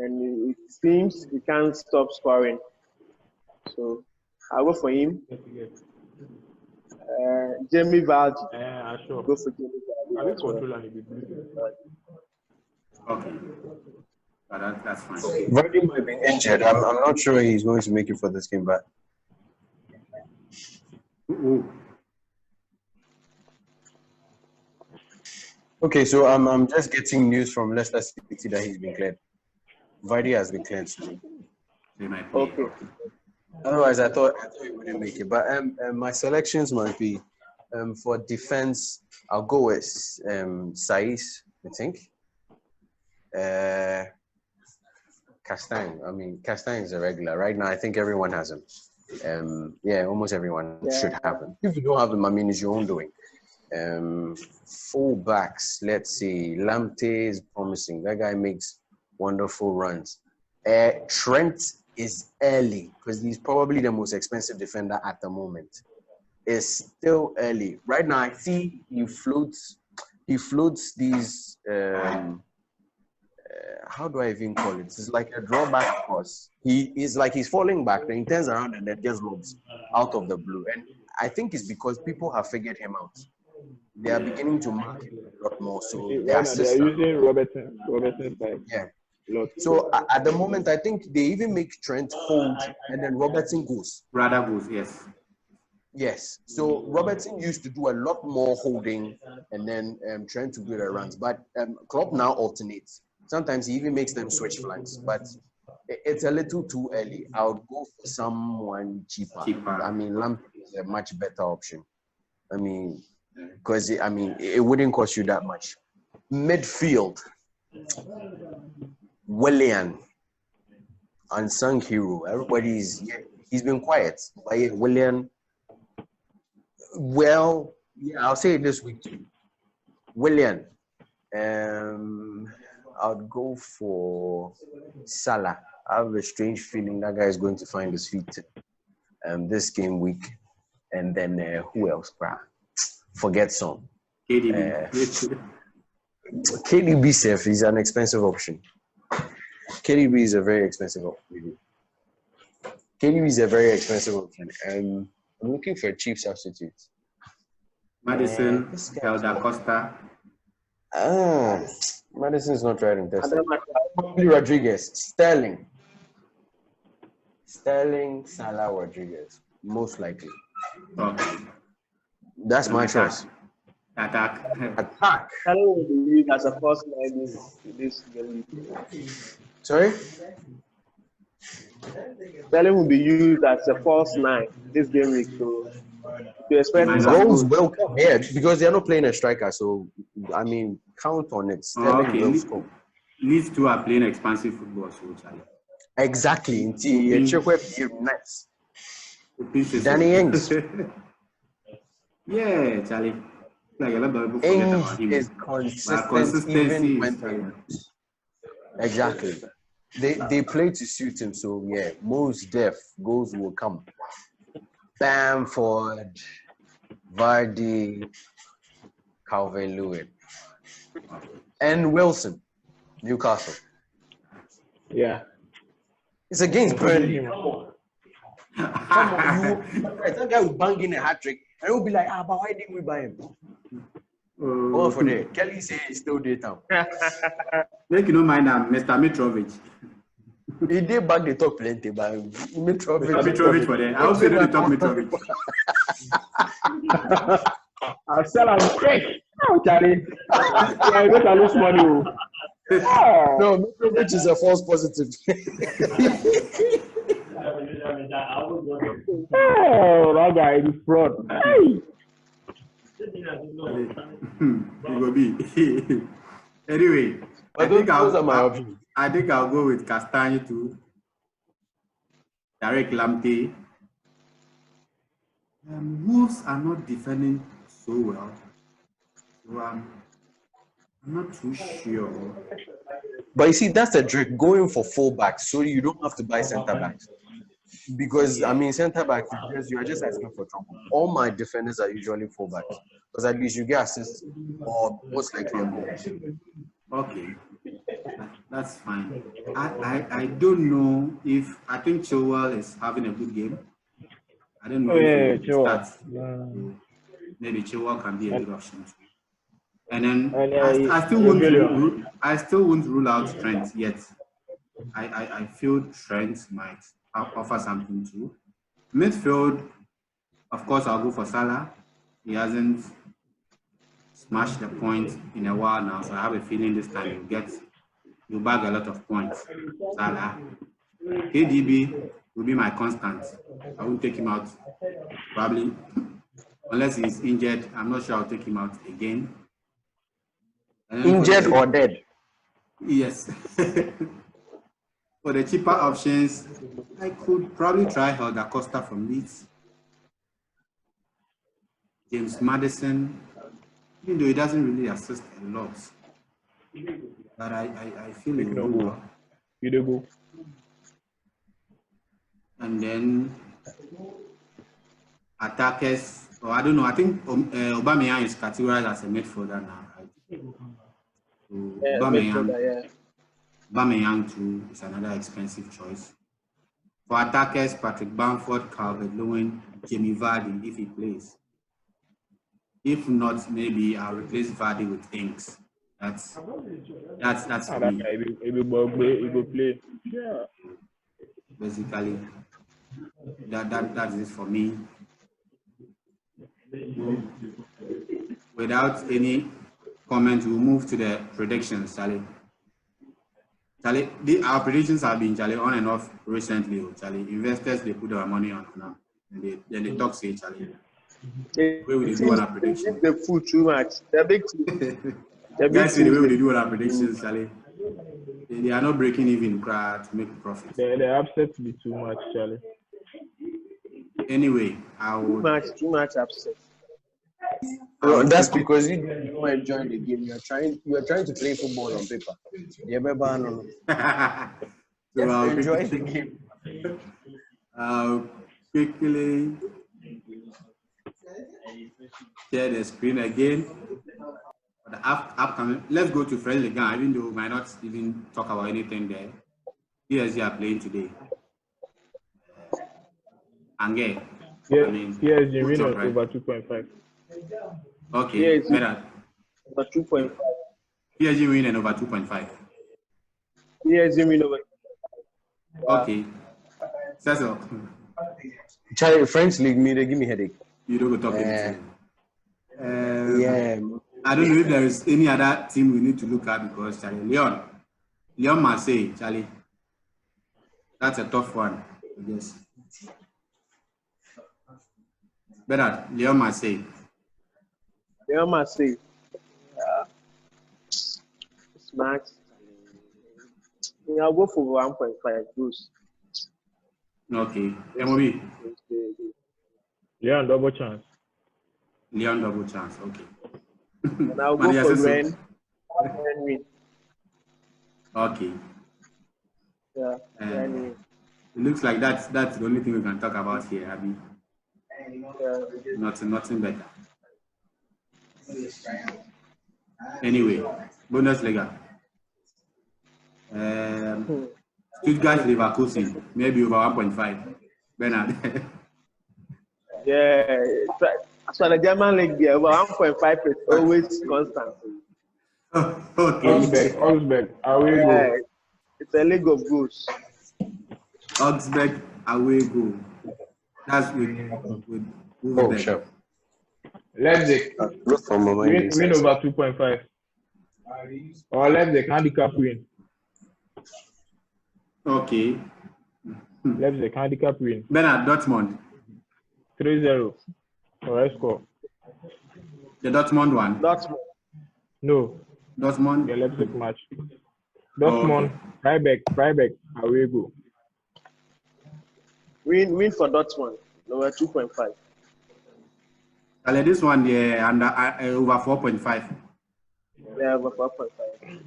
Speaker 4: and it seems he can't stop scoring. So I'll go for him. Jamie Vardy.
Speaker 3: Sure.
Speaker 4: Go for Jamie Vardy.
Speaker 1: Okay. But that's fine.
Speaker 2: Vardy might be injured. I'm not sure he's going to make it for this game, but. Okay, so I'm just getting news from Leicester City that he's been cleared. Vardy has been cleared today.
Speaker 4: Okay.
Speaker 2: Otherwise, I thought he wouldn't make it. But my selections might be for defense. I'll go with Saiz, I think. Castagne. I mean, Castagne is a regular. Right now, I think everyone has him. Yeah, almost everyone should have him. If you don't have him, I mean, it's your own doing. Full backs, let's see. Lamptey is promising. That guy makes wonderful runs. Trent is early because he's probably the most expensive defender at the moment. It's still early. Right now, I see he floats these how do I even call it? It's like a drawback cross. He is like he's falling back, then he turns around and then just robs out of the blue. And I think it's because people have figured him out. They are beginning to mark him a lot more. So
Speaker 3: Right now they are using Robertson side.
Speaker 2: Yeah. So at the moment, I think they even make Trent hold and then Robertson goes.
Speaker 1: Rather goes, yes.
Speaker 2: Yes. So Robertson used to do a lot more holding and then Trent to do the runs. But Klopp now alternates. Sometimes he even makes them switch flanks. But it's a little too early. I would go for someone cheaper. I mean, Lamptey is a much better option. I mean, because it wouldn't cost you that much. Midfield. Willian, unsung hero. He's been quiet. But yeah, Willian, well, yeah, I'll say it this week too. Willian, I'd go for Salah. I have a strange feeling that guy is going to find his feet this game week. And then who else? Forget some.
Speaker 1: KDB.
Speaker 2: KDB safe is an expensive option. KDB is a very expensive option. KDB is a very expensive option. I'm looking for a cheap substitute.
Speaker 1: Madison, Elda Costa.
Speaker 2: Madison's not tried and tested. Rodriguez, Sterling, Salah, Rodriguez, most likely.
Speaker 1: Okay.
Speaker 2: That's my choice.
Speaker 1: Attack.
Speaker 4: Sterling will be used as a first line this game.
Speaker 2: Sorry?
Speaker 4: Sterling will be used as a false nine this game week. So you expect
Speaker 2: goals will come here because they're not playing a striker. So I mean, count on it. Sterling will score.
Speaker 1: These two are playing expansive football, so Charlie.
Speaker 2: Exactly. Nice. Danny Ings.
Speaker 1: Yeah, Charlie. Like a lot of people forget about him.
Speaker 2: Is consistent even when exactly. They play to suit him, so yeah, most def goals will come. Bamford, Vardy, Calvert-Lewin, and Wilson, Newcastle.
Speaker 3: Yeah.
Speaker 2: It's against Burnley. Come on, that guy will bang in a hat trick, and he'll be like, but why didn't we buy him? Oh, for that. Kelly says he's still there now.
Speaker 1: Make you don't mind Mr. Mitrovic.
Speaker 2: He did back the top plenty, but
Speaker 1: Mitrovic for that. I also did the top Mitrovic.
Speaker 3: I'll sell him quick. Oh, Charlie. Yeah, you better lose money.
Speaker 2: No, Mitrovic is a false positive.
Speaker 3: Oh, that guy is fraud. Hey.
Speaker 1: It will be. Anyway, I think I'll go with Castagne too. Derek Lamptey. Wolves are not defending so well, so I'm not too sure.
Speaker 2: But you see, that's a trick going for fullbacks, so you don't have to buy centre backs. Because I mean, centre backs, you are just asking for trouble. All my defenders are usually fullbacks, because at least you get assists or most likely a goal.
Speaker 1: Okay, that's fine. I don't know if I think Chilwell is having a good game. I don't know if he starts. Maybe Chilwell can be a good option too. And then I still won't rule out Trent yet. I feel Trent might offer something too. Midfield, of course, I'll go for Salah. He hasn't smashed the point in a while now, so I have a feeling this time you'll bag a lot of points. Salah. KDB will be my constant. I won't take him out probably Unless he's injured, I'm not sure I'll take him out again. And then
Speaker 2: Injured or dead?
Speaker 1: Yes. For the cheaper options, I could probably try Helder Costa from Leeds. James Maddison, even though he doesn't really assist a lot. But I feel he will do well.
Speaker 3: You do go.
Speaker 1: And then attackers, or I don't know, I think Aubameyang is categorized as a midfielder now. Right? So Aubameyang too is another expensive choice. For attackers, Patrick Bamford, Calvert-Lewin, Jamie Vardy, if he plays. If not, maybe I'll replace Vardy with Inks. That's for me.
Speaker 3: He will play. Yeah.
Speaker 1: Basically, that is for me. Without any comment, we'll move to the predictions, Charlie. Our predictions have been on and off recently. Charlie, investors they put their money on now, and they talk say Charlie.
Speaker 4: Where
Speaker 1: will they do on our predictions?
Speaker 4: The food too much. The big
Speaker 1: guys say the way they do on our predictions, Charlie. They are not breaking even to make profit.
Speaker 3: They upset me too much, Charlie.
Speaker 1: Anyway, I would
Speaker 4: too much upset.
Speaker 2: That's because you don't enjoy the game. You are trying to play football on paper. You remember? So I'll enjoy the game.
Speaker 1: I'll quickly share the screen again. For the upcoming, let's go to French Ligue 1, even though we might not even talk about anything there. PSG are playing today. Angers.
Speaker 3: PSG win over 2.5.
Speaker 1: Okay, better.
Speaker 4: Over 2.5.
Speaker 1: PSG win and over 2.5.
Speaker 4: PSG win over.
Speaker 1: Okay. Cecil.
Speaker 2: Charlie, French League, they give me headache.
Speaker 1: You don't go talk anything.
Speaker 2: Yeah.
Speaker 1: I don't know if there is any other team we need to look at because Charlie, Lyon Marseille, Charlie. That's a tough one, I guess. Better, Lyon Marseille.
Speaker 4: Lyon Marseille. Smart. I'll go for 1.5 goals.
Speaker 1: Okay. MOB.
Speaker 3: Lyon double chance.
Speaker 1: Lyon double chance. Okay.
Speaker 4: And I'll go for Rennes. Win.
Speaker 1: Okay.
Speaker 4: Yeah.
Speaker 1: It looks like that's the only thing we can talk about here, Abby.
Speaker 4: Yeah.
Speaker 1: Nothing better. Anyway, Bundesliga. Stuttgart Leverkusen, maybe over 1.5. Bernard.
Speaker 4: Yeah. So the German league there, over 1.5 is always constant.
Speaker 1: Okay.
Speaker 3: Augsburg, away goal.
Speaker 4: It's a league of goals.
Speaker 1: Augsburg away goal. That's with
Speaker 2: Oh, sure.
Speaker 3: Leipzig win over 2.5. Or Leipzig handicap win.
Speaker 1: Okay.
Speaker 3: Leipzig handicap win.
Speaker 1: Bernard, Dortmund.
Speaker 3: 3-0. Or score.
Speaker 1: The Dortmund one?
Speaker 4: Dortmund.
Speaker 3: No.
Speaker 1: Dortmund?
Speaker 3: The Leipzig match. Dortmund, Freiburg, away goal.
Speaker 4: Win for Dortmund, over 2.5.
Speaker 1: This one, under over 4.5.
Speaker 4: Yeah, over 4.5.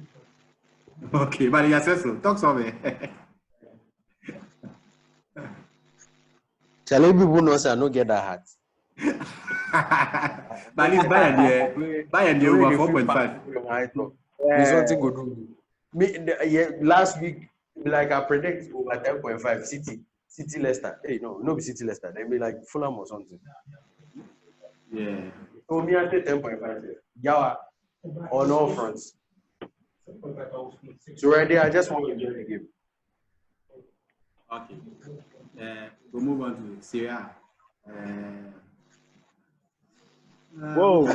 Speaker 1: Okay, but you said so. Talk something.
Speaker 2: Charlie, people know I don't get that hat.
Speaker 1: But it's buy the over 4.5.
Speaker 2: There's something good do. Last week, like I predict over 10.5 City Leicester. Hey, no be City Leicester. They be like Fulham or something.
Speaker 1: Yeah.
Speaker 2: So me I say 10.5. Yawa on all fronts. So right there, I just want to enjoy the game.
Speaker 1: Okay. We'll move on to Serie A.
Speaker 4: Whoa.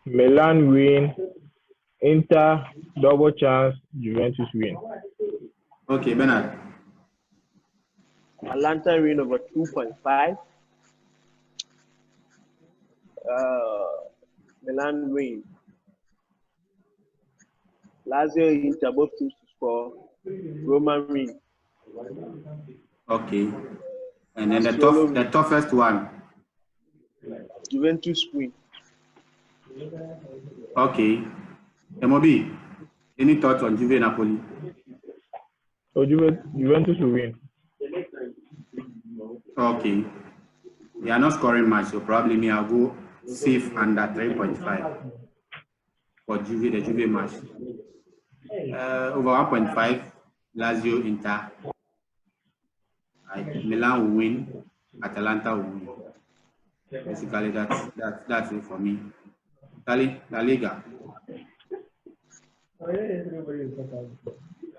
Speaker 3: Milan win. Inter double chance. Juventus win.
Speaker 1: Okay, Bernard.
Speaker 4: Atlanta win over 2.5. Milan win. Lazio Inter both teams to score. Roma win.
Speaker 1: Okay. And then
Speaker 4: Sassuolo
Speaker 1: the toughest one.
Speaker 4: Juventus win.
Speaker 1: Okay. MOB, any thoughts on Juve Napoli?
Speaker 3: So Juventus will win.
Speaker 1: Okay. They are not scoring much, so probably me, I'll go safe under 3.5 for Juve, the Juve match. Over 1.5, Lazio Inter. Milan will win, Atalanta will win. Basically, that's it for me. La Liga.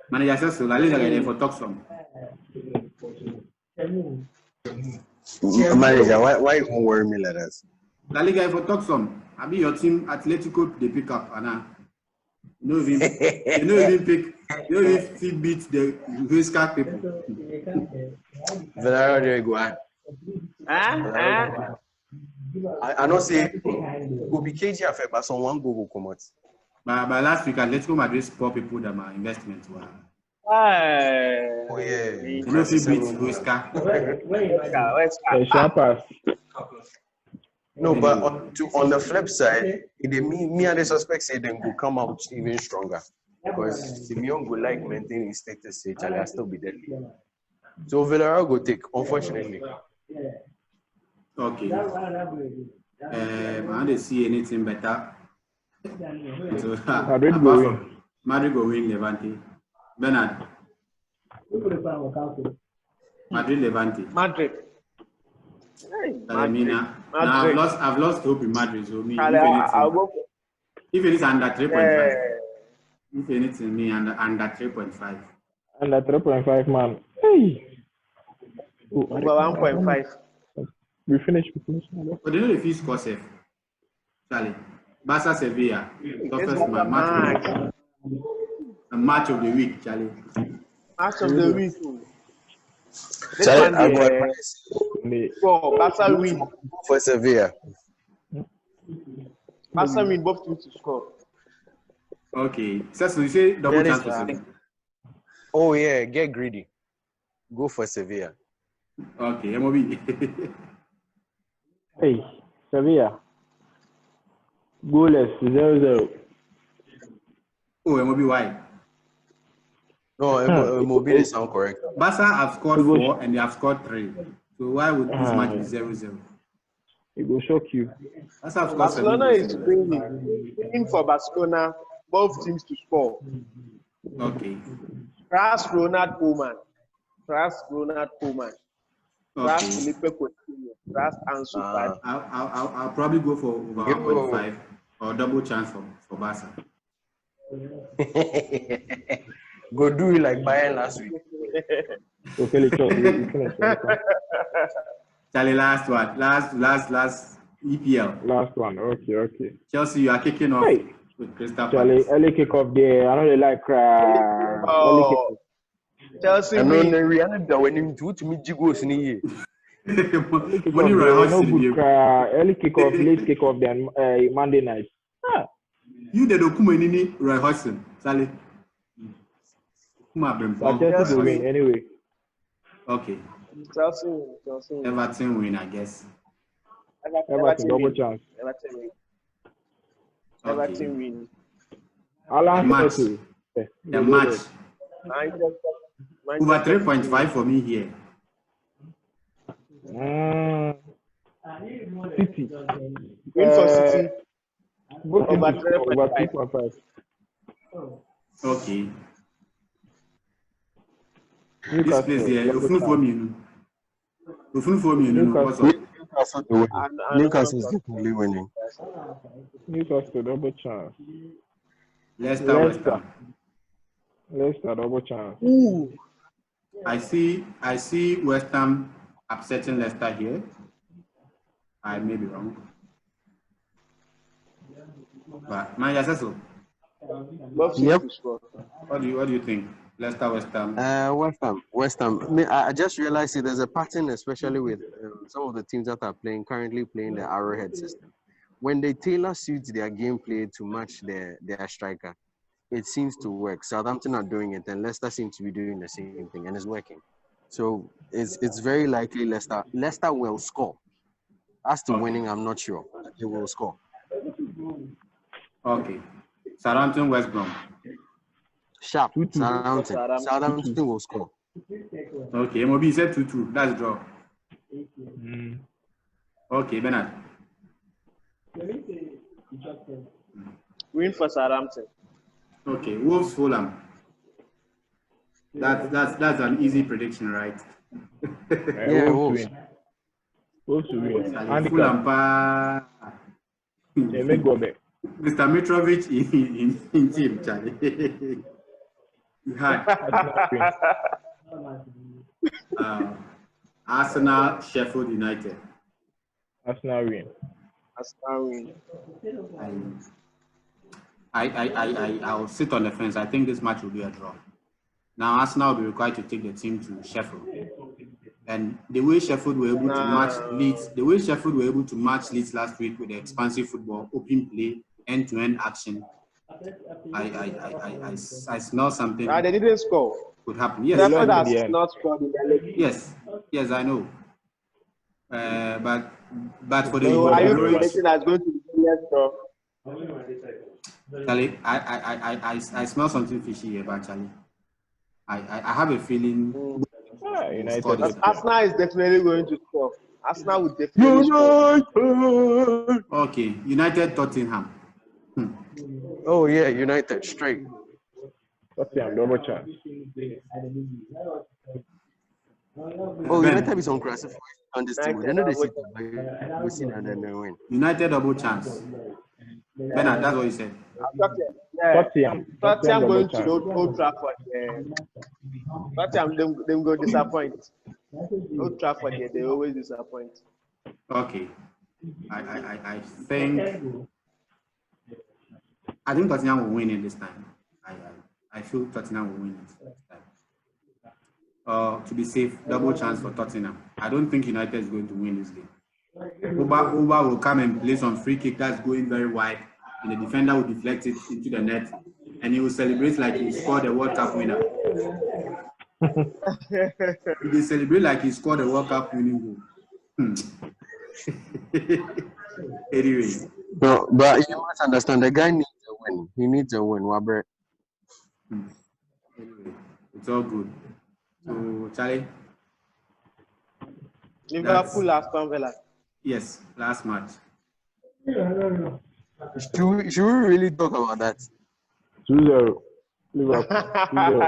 Speaker 1: Manager says so. La Liga is for talk some.
Speaker 2: Manager, why you won't worry me like that?
Speaker 1: La Liga is for talk some. I be your team Atletico they pick up and you know even beat the Huesca people.
Speaker 2: Villarreal there go on. I know say go be KG affair, but someone go come out.
Speaker 1: But last week Atletico Madrid poor people that my investments were.
Speaker 2: Oh yeah.
Speaker 1: You know if you beat Huesca.
Speaker 3: Sharpers.
Speaker 2: No, but on the flip side, me and the suspect say them go come out even stronger. Because Simeon go like maintain his status, say Charlie still be deadly. So Villarreal go take, unfortunately.
Speaker 1: Okay. I don't see anything better. So,
Speaker 3: Madrid go win.
Speaker 1: Madrid go win Levante. Bernard. Madrid Levante.
Speaker 4: Madrid.
Speaker 1: Now I've lost hope in Madrid. So me, if it is under 3.5, if anything, me under 3.5.
Speaker 3: Under 3.5, man. Hey.
Speaker 4: Over 1.5.
Speaker 3: We finish.
Speaker 1: But you know if he score safe. Charlie. Barca Sevilla. Toughest match of the week, Charlie.
Speaker 4: Match of the week.
Speaker 2: Charlie, I
Speaker 4: go Barca win.
Speaker 2: For Sevilla.
Speaker 4: Barca win both teams to score.
Speaker 1: Okay. So you say double chance for Sevilla.
Speaker 2: Oh yeah, get greedy. Go for Sevilla.
Speaker 1: Okay, MOB.
Speaker 3: Hey, Sevilla. Goalless, 0-0.
Speaker 1: Oh, MOB, why?
Speaker 2: No, Mobile sound correct.
Speaker 1: Barca have scored 4 and they have scored 3. So why would this match be 0-0?
Speaker 3: It will shock you.
Speaker 4: Barcelona is winning for Barcelona, both teams to score.
Speaker 1: Okay.
Speaker 4: Trust Ronald Koeman. Trust
Speaker 1: Okay.
Speaker 4: Felipe Coutinho. Trust Ansu Fati.
Speaker 1: I'll probably go for over 1.5 or double chance for Barca.
Speaker 2: Go do it like Bayern last week.
Speaker 3: Okay,
Speaker 1: Charlie, last one. Last EPL.
Speaker 3: Last one. Okay.
Speaker 1: Chelsea, you are kicking off with Crystal
Speaker 3: Charlie,
Speaker 1: Palace.
Speaker 3: early kick off there. I know they like early kick off.
Speaker 4: Chelsea
Speaker 2: I know
Speaker 4: win.
Speaker 2: the reality that when him to me jigos in here.
Speaker 1: Money right
Speaker 3: No good. Early kick off, late kick off, then Monday night.
Speaker 1: You the document Roy Hodgson, Charlie.
Speaker 3: Chelsea will win anyway.
Speaker 1: Okay.
Speaker 4: Chelsea win.
Speaker 1: Everton win, I guess.
Speaker 3: Everton double chance.
Speaker 4: Everton win.
Speaker 1: The match. Over 3.5 for me here.
Speaker 3: City.
Speaker 4: Win for City.
Speaker 3: Over 3.5.
Speaker 1: Okay.
Speaker 3: Newcastle,
Speaker 1: this place here,
Speaker 2: Newcastle is definitely winning.
Speaker 3: Newcastle double chance.
Speaker 1: Leicester.
Speaker 3: Double chance.
Speaker 4: Ooh.
Speaker 1: I see West Ham upsetting Leicester here. I may be wrong. But Manager says so.
Speaker 4: Yep.
Speaker 1: What do you think? Leicester, West Ham.
Speaker 2: West Ham. I just realized there's a pattern, especially with some of the teams that are currently playing the Arrowhead system. When they tailor suit their gameplay to match their striker, it seems to work. Southampton are doing it, and Leicester seems to be doing the same thing, and it's working. So it's very likely Leicester will score. As to winning, I'm not sure. They will score.
Speaker 1: Okay. Southampton, West Brom.
Speaker 2: Sharp.
Speaker 3: 2-2.
Speaker 2: Southampton will score.
Speaker 1: Okay, MOB said 2-2. That's draw. Okay, Bernard.
Speaker 4: Win for Southampton.
Speaker 1: Okay, Wolves, Fulham. That's an easy prediction, right?
Speaker 2: Yeah,
Speaker 3: Wolves win. Wolves win.
Speaker 1: Fulham,
Speaker 3: Make go back.
Speaker 1: Mr. Mitrovic in team, Charlie. He had Arsenal, Sheffield United.
Speaker 3: Arsenal win.
Speaker 1: I'll sit on the fence. I think this match will be a draw. Now Arsenal will be required to take the team to Sheffield, and the way Sheffield were able to match Leeds, last week with the expansive football, open play, end-to-end action. I smell something.
Speaker 4: They didn't score.
Speaker 1: Could happen. Yes,
Speaker 4: Sheffield has not scored in the league.
Speaker 1: Yes, I know. But for the
Speaker 4: are you predicting that's going to be less draw?
Speaker 1: Charlie, I smell something fishy here, but Charlie, I have a feeling.
Speaker 4: Arsenal is definitely going to score. Arsenal will definitely score.
Speaker 1: Okay, United, Tottenham.
Speaker 2: Oh yeah, United straight.
Speaker 3: Tottenham double chance.
Speaker 2: Oh, United is unclassified on this team. They know they see and then they win.
Speaker 1: United double chance. Bernard, that's what you said.
Speaker 4: Tottenham going to Old Trafford. Tottenham them go disappoint. Old Trafford, they always disappoint.
Speaker 1: Okay, I think Tottenham will win it this time. I feel Tottenham will win it this time. To be safe, double chance for Tottenham. I don't think United is going to win this game. Uba will come and play some free kick that's going very wide, and the defender will deflect it into the net, and he will celebrate like he scored the World Cup winner. He will celebrate like he scored the World Cup winning goal. Anyway.
Speaker 2: No, but you must understand, the guy needs a win. He needs a win, Waber.
Speaker 1: Anyway, it's all good. So, Charlie?
Speaker 4: Liverpool, Aston Villa.
Speaker 1: Yes, last match.
Speaker 2: Should we really talk about that?
Speaker 3: 2-0. Liverpool.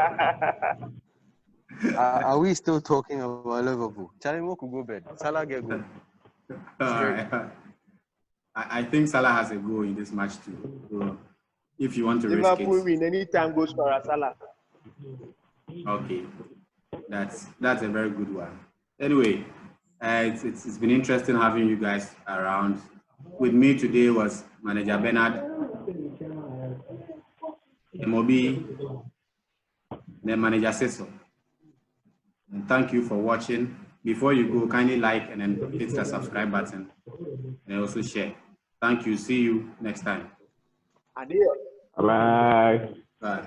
Speaker 2: Are we still talking about Liverpool? Charlie Mo could go bed. Salah get goal.
Speaker 1: I think Salah has a goal in this match too. So if you want to risk it.
Speaker 4: Liverpool win anytime goes for Salah.
Speaker 1: Okay, that's a very good one. Anyway, it's been interesting having you guys around. With me today was Manager Bernard, MOB, then Manager Cecil. And thank you for watching. Before you go, kindly like and then hit the subscribe button and also share. Thank you. See you next time.
Speaker 4: Adios.
Speaker 3: Bye.
Speaker 1: Bye.